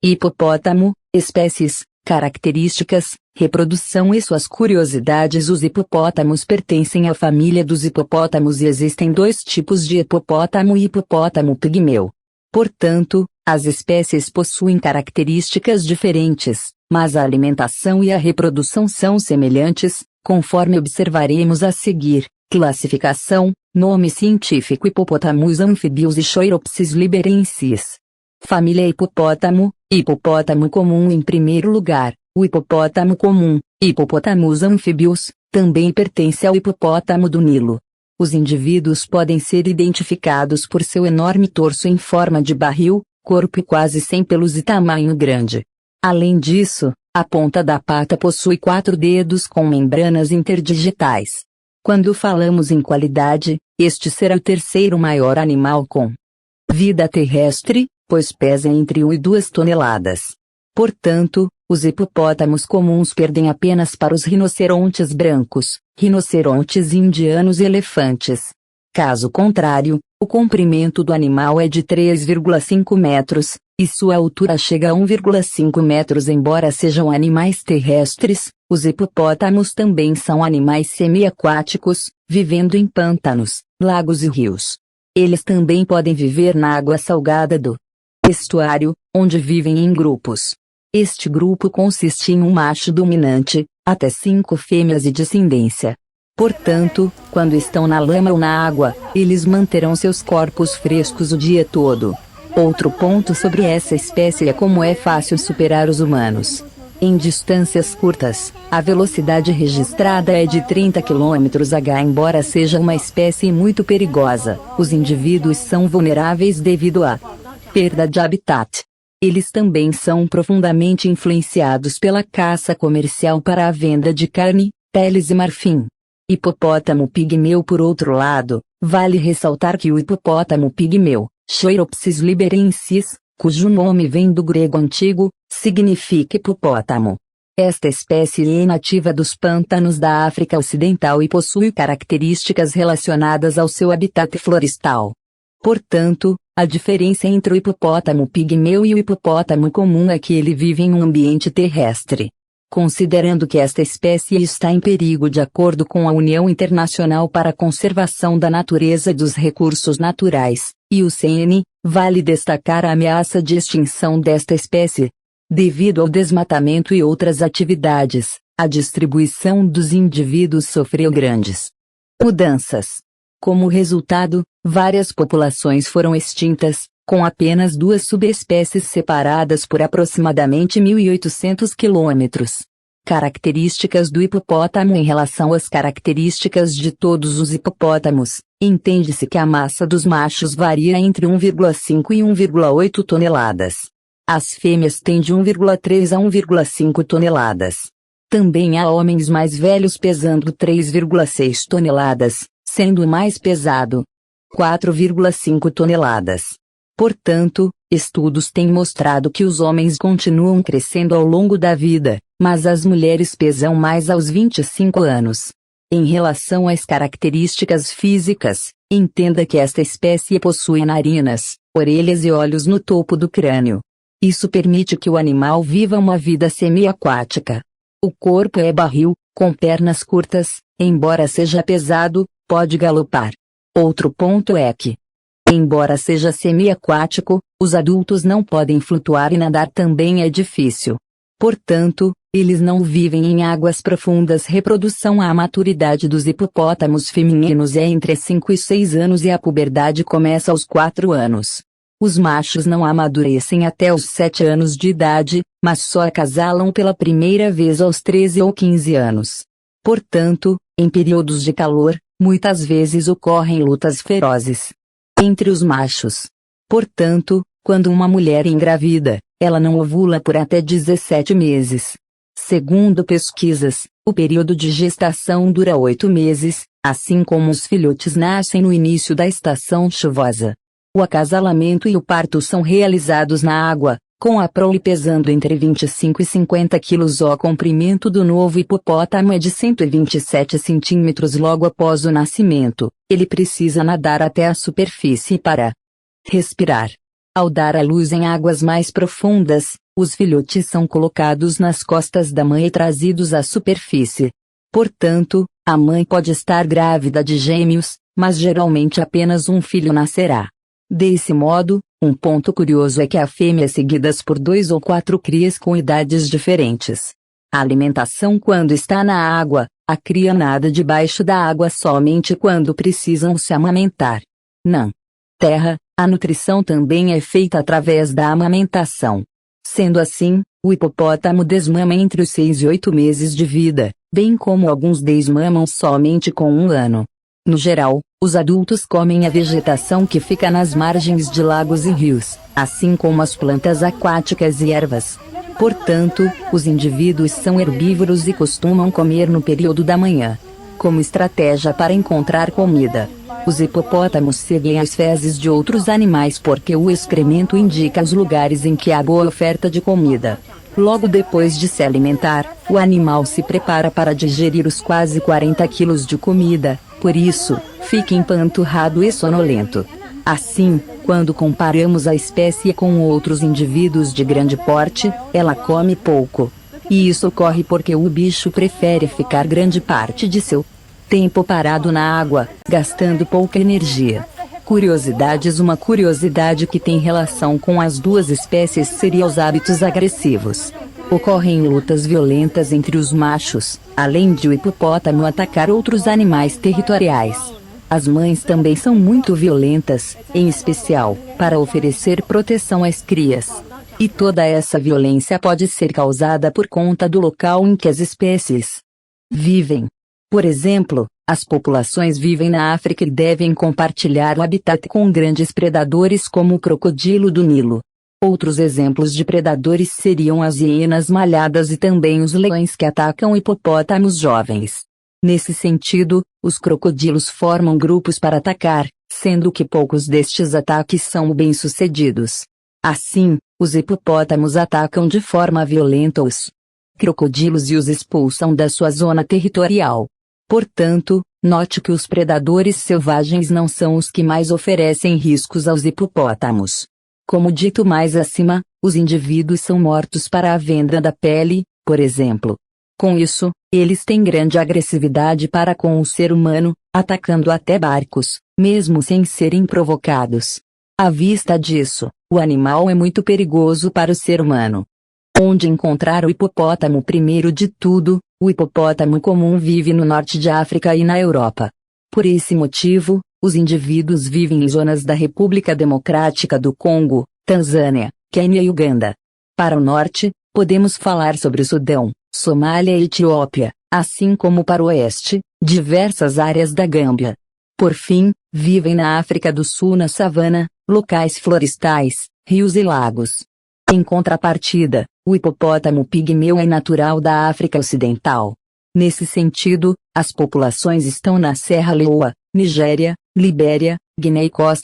Hipopótamo, espécies, características, reprodução e suas curiosidades. Os hipopótamos pertencem à família dos hipopótamos e existem dois tipos de hipopótamo e hipopótamo pigmeu. Portanto, as espécies possuem características diferentes, mas a alimentação e a reprodução são semelhantes, conforme observaremos a seguir. Classificação, nome científico: Hippopotamus amphibius e Choeropsis liberensis. Família hipopótamo, hipopótamo comum em primeiro lugar. O hipopótamo comum, Hippopotamus amphibius, também pertence ao hipopótamo do Nilo. Os indivíduos podem ser identificados por seu enorme torso em forma de barril, corpo quase sem pelos e tamanho grande. Além disso, a ponta da pata possui 4 dedos com membranas interdigitais. Quando falamos em qualidade, este será o terceiro maior animal com vida terrestre, pois pesa entre 1 e 2 toneladas. Portanto, os hipopótamos comuns perdem apenas para os rinocerontes brancos, rinocerontes indianos e elefantes. Caso contrário, o comprimento do animal é de 3,5 metros, e sua altura chega a 1,5 metros. Embora sejam animais terrestres, os hipopótamos também são animais semiaquáticos, vivendo em pântanos, lagos e rios. Eles também podem viver na água salgada do estuário, onde vivem em grupos. Este grupo consiste em um macho dominante, até 5 fêmeas e descendência. Portanto, quando estão na lama ou na água, eles manterão seus corpos frescos o dia todo. Outro ponto sobre essa espécie é como é fácil superar os humanos. Em distâncias curtas, a velocidade registrada é de 30 km/h. Embora seja uma espécie muito perigosa, os indivíduos são vulneráveis devido à perda de habitat. Eles também são profundamente influenciados pela caça comercial para a venda de carne, peles e marfim. Hipopótamo pigmeu. Por outro lado, vale ressaltar que o hipopótamo pigmeu, Choeropsis liberensis, cujo nome vem do grego antigo, significa hipopótamo. Esta espécie é nativa dos pântanos da África Ocidental e possui características relacionadas ao seu habitat florestal. Portanto, a diferença entre o hipopótamo pigmeu e o hipopótamo comum é que ele vive em um ambiente terrestre. Considerando que esta espécie está em perigo de acordo com a União Internacional para a Conservação da Natureza e dos Recursos Naturais, IUCN, vale destacar a ameaça de extinção desta espécie. Devido ao desmatamento e outras atividades, a distribuição dos indivíduos sofreu grandes mudanças. Como resultado, várias populações foram extintas, com apenas 2 subespécies separadas por aproximadamente 1.800 quilômetros. Características do hipopótamo. Em relação às características de todos os hipopótamos, entende-se que a massa dos machos varia entre 1,5 e 1,8 toneladas. As fêmeas têm de 1,3 a 1,5 toneladas. Também há homens mais velhos pesando 3,6 toneladas, sendo o mais pesado 4,5 toneladas. Portanto, estudos têm mostrado que os homens continuam crescendo ao longo da vida, mas as mulheres pesam mais aos 25 anos. Em relação às características físicas, entenda que esta espécie possui narinas, orelhas e olhos no topo do crânio. Isso permite que o animal viva uma vida semiaquática. O corpo é barril, com pernas curtas, embora seja pesado, pode galopar. Outro ponto é que, embora seja semiaquático, os adultos não podem flutuar e nadar também é difícil. Portanto, eles não vivem em águas profundas. Reprodução. A maturidade dos hipopótamos femininos é entre 5 e 6 anos e a puberdade começa aos 4 anos. Os machos não amadurecem até os 7 anos de idade, mas só acasalam pela primeira vez aos 13 ou 15 anos. Portanto, em períodos de calor, muitas vezes ocorrem lutas ferozes entre os machos. Portanto, quando uma mulher engravida, ela não ovula por até 17 meses. Segundo pesquisas, o período de gestação dura 8 meses, assim como os filhotes nascem no início da estação chuvosa. O acasalamento e o parto são realizados na água, com a prole pesando entre 25 e 50 kg. O comprimento do novo hipopótamo é de 127 centímetros. Logo após o nascimento, ele precisa nadar até a superfície para respirar. Ao dar à luz em águas mais profundas, Os filhotes são colocados nas costas da mãe e trazidos à superfície. Portanto, a mãe pode estar grávida de gêmeos, mas geralmente apenas um filho nascerá. Desse modo, um ponto curioso é que a fêmea é seguida por 2 ou 4 crias com idades diferentes. A alimentação quando está na água, a cria nada debaixo da água somente quando precisam se amamentar. Na terra, a nutrição também é feita através da amamentação. Sendo assim, o hipopótamo desmama entre os 6 e 8 meses de vida, bem como alguns desmamam somente com 1 ano. No geral, os adultos comem a vegetação que fica nas margens de lagos e rios, assim como as plantas aquáticas e ervas. Portanto, os indivíduos são herbívoros e costumam comer no período da manhã. Como estratégia para encontrar comida, os hipopótamos seguem as fezes de outros animais porque o excremento indica os lugares em que há boa oferta de comida. Logo depois de se alimentar, o animal se prepara para digerir os quase 40 quilos de comida, por isso, fica empanturrado e sonolento. Assim, quando comparamos a espécie com outros indivíduos de grande porte, ela come pouco. E isso ocorre porque o bicho prefere ficar grande parte de seu tempo parado na água, gastando pouca energia. Curiosidades. Uma curiosidade que tem relação com as duas espécies seria os hábitos agressivos. Ocorrem lutas violentas entre os machos, além de o hipopótamo atacar outros animais territoriais. As mães também são muito violentas, em especial, para oferecer proteção às crias. E toda essa violência pode ser causada por conta do local em que as espécies vivem. Por exemplo, as populações vivem na África e devem compartilhar o habitat com grandes predadores como o crocodilo do Nilo. Outros exemplos de predadores seriam as hienas malhadas e também os leões que atacam hipopótamos jovens. Nesse sentido, os crocodilos formam grupos para atacar, sendo que poucos destes ataques são bem-sucedidos. Assim, os hipopótamos atacam de forma violenta os crocodilos e os expulsam da sua zona territorial. Portanto, note que os predadores selvagens não são os que mais oferecem riscos aos hipopótamos. Como dito mais acima, os indivíduos são mortos para a venda da pele, por exemplo. Com isso, eles têm grande agressividade para com o ser humano, atacando até barcos, mesmo sem serem provocados. À vista disso, o animal é muito perigoso para o ser humano. Onde encontrar o hipopótamo? Primeiro de tudo, o hipopótamo comum vive no norte de África e na Europa. Por esse motivo, os indivíduos vivem em zonas da República Democrática do Congo, Tanzânia, Quênia e Uganda. Para o norte, podemos falar sobre o Sudão, Somália e Etiópia, assim como para o oeste, diversas áreas da Gâmbia. Por fim, vivem na África do Sul na savana, locais florestais, rios e lagos. Em contrapartida, o hipopótamo pigmeu é natural da África Ocidental. Nesse sentido, as populações estão na Serra Leoa, Nigéria, Libéria, Guiné e Costa